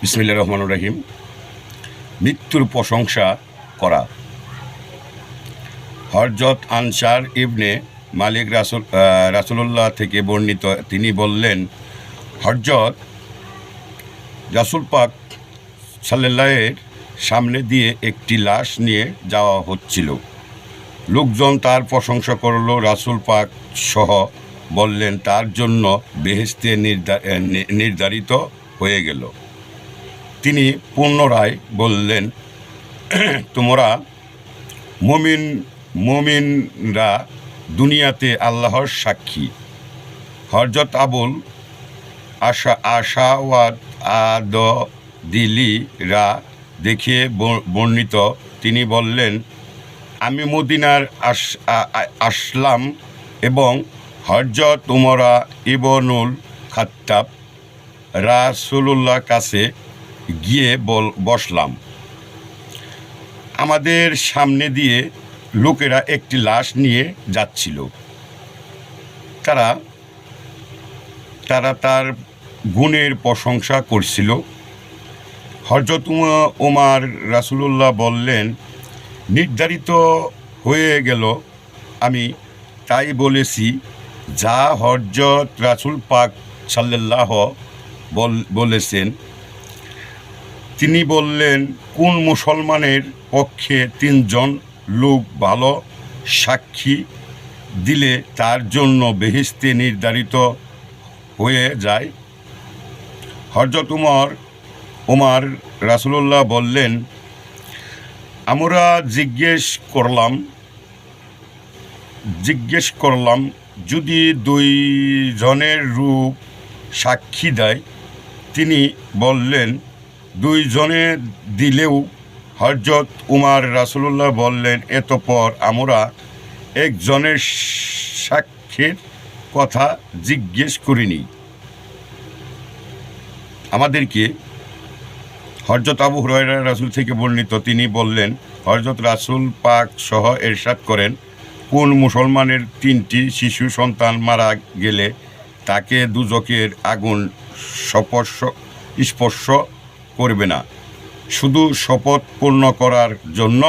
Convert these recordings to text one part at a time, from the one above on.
বিসমিল্লাহির রহমানির রহিম। মৃত্যুর প্রশংসা করা। হযরত আনসার ইবনে মালিক রাসূলুল্লাহ থেকে বর্ণিত, তিনি বললেন, হযরত রাসূল পাক সাল্লাল্লাহু সামনে দিয়ে একটি লাশ নিয়ে যাওয়া হচ্ছিল। লোকজন তার প্রশংসা করল। রাসূল পাক সহ বললেন, তার জন্য বেহেশতে নির্ধারিত হয়ে গেল। তিনি পুনরায় বললেন, তোমরা মুমিনরা দুনিয়াতে আল্লাহর সাক্ষী। হযরত আবুল আশাওয়াদ দিলিরা দেখে বর্ণিত, তিনি বললেন, আমি মদিনার আসলাম এবং হযরত উমর ইবনুল খাত্তাব রাসূলুল্লাহর কাছে গিয়ে বসলাম। আমাদের সামনে দিয়ে লোকেরা একটি লাশ নিয়ে যাচ্ছিল। তারা তার গুণের প্রশংসা করছিল। হযরত উমর রাসূলুল্লাহ বললেন, নির্ধারিত হয়ে গেল, আমি তাই বলেছি যা হযরত রাসূল পাক সাল্লাল্লাহু বলেছেন। তিনি বললেন, কোন মুসলমানের পক্ষে 3 জন লোক ভালো সাক্ষী দিলে তার জন্য বেহেশতে নির্ধারিত হয়ে যায়। হযরত উমর রাসূলুল্লাহ বললেন, আমরা জিজ্ঞেস করলাম যদি 2 জনের রূপ সাক্ষী দেয়? তিনি বললেন, 2 জনে দিলেও। হযরত উমর রাসূলুল্লাহ বললেন, এতপর আমরা 1 জনের সাক্ষীর কথা জিজ্ঞেস করিনি। আমাদেরকে হযরত আবু হুরায়রা রাসূল থেকে বর্ণিত, তিনি বললেন, হযরত রাসূল পাক সহ ইরশাদ করেন, কোন মুসলমানের 3টি শিশু সন্তান মারা গেলে তাকে দুজকের আগুন স্পর্শ করবে না, শুধু শপথ পূর্ণ করার জন্য।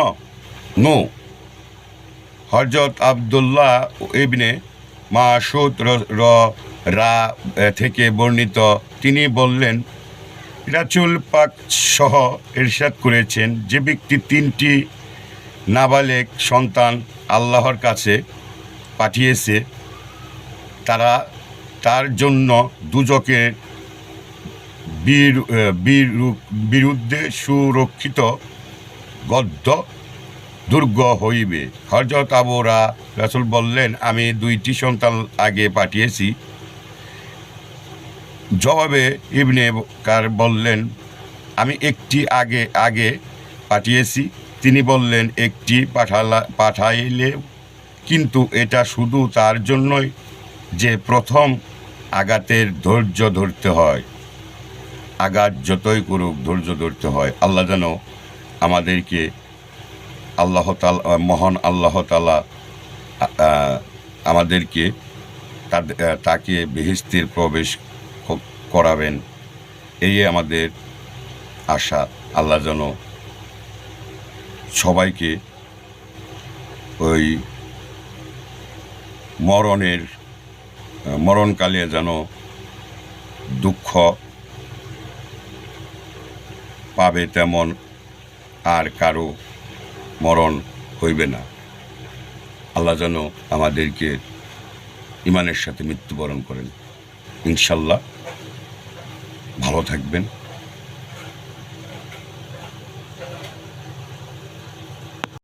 হযরত আব্দুল্লাহ ইবনে মাসউদ থেকে বর্ণিত, তিনি বললেন, রাসূল পাক সহ ইরশাদ করেছেন, যে ব্যক্তি 3টি নাবালেগ সন্তান আল্লাহর কাছে পাঠিয়েছে, তার জন্য দুজকের বিরুদ্ধে সুরক্ষিত দুর্গ হইবে। হযরত আবু রাসূল বললেন, আমি 2টি সন্তান আগে পাঠিয়েছি। জবাবে ইবনে কার বললেন, আমি একটি আগে পাঠিয়েছি। তিনি বললেন, একটি পাঠাইলে কিন্তু এটা শুধু তার জন্যই যে প্রথম আঘাতের ধৈর্য ধরতে হয়। আঘাত যতই করুক ধৈর্য ধরতে হয়। আল্লাহ যেন আমাদেরকে মহান আল্লাহ তাআলা আমাদেরকে তাকে বেহেশতের প্রবেশ করাবেন, এই আমাদের আশা। আল্লাহ যেন সবাইকে ওই মরণকালে যেন দুঃখ পাবে তেমন আর কারো মরণ হইবে না। আল্লাহ যেন আমাদেরকে ঈমানের সাথে মৃত্যুবরণ করেন। ইনশাল্লাহ। ভালো থাকবেন।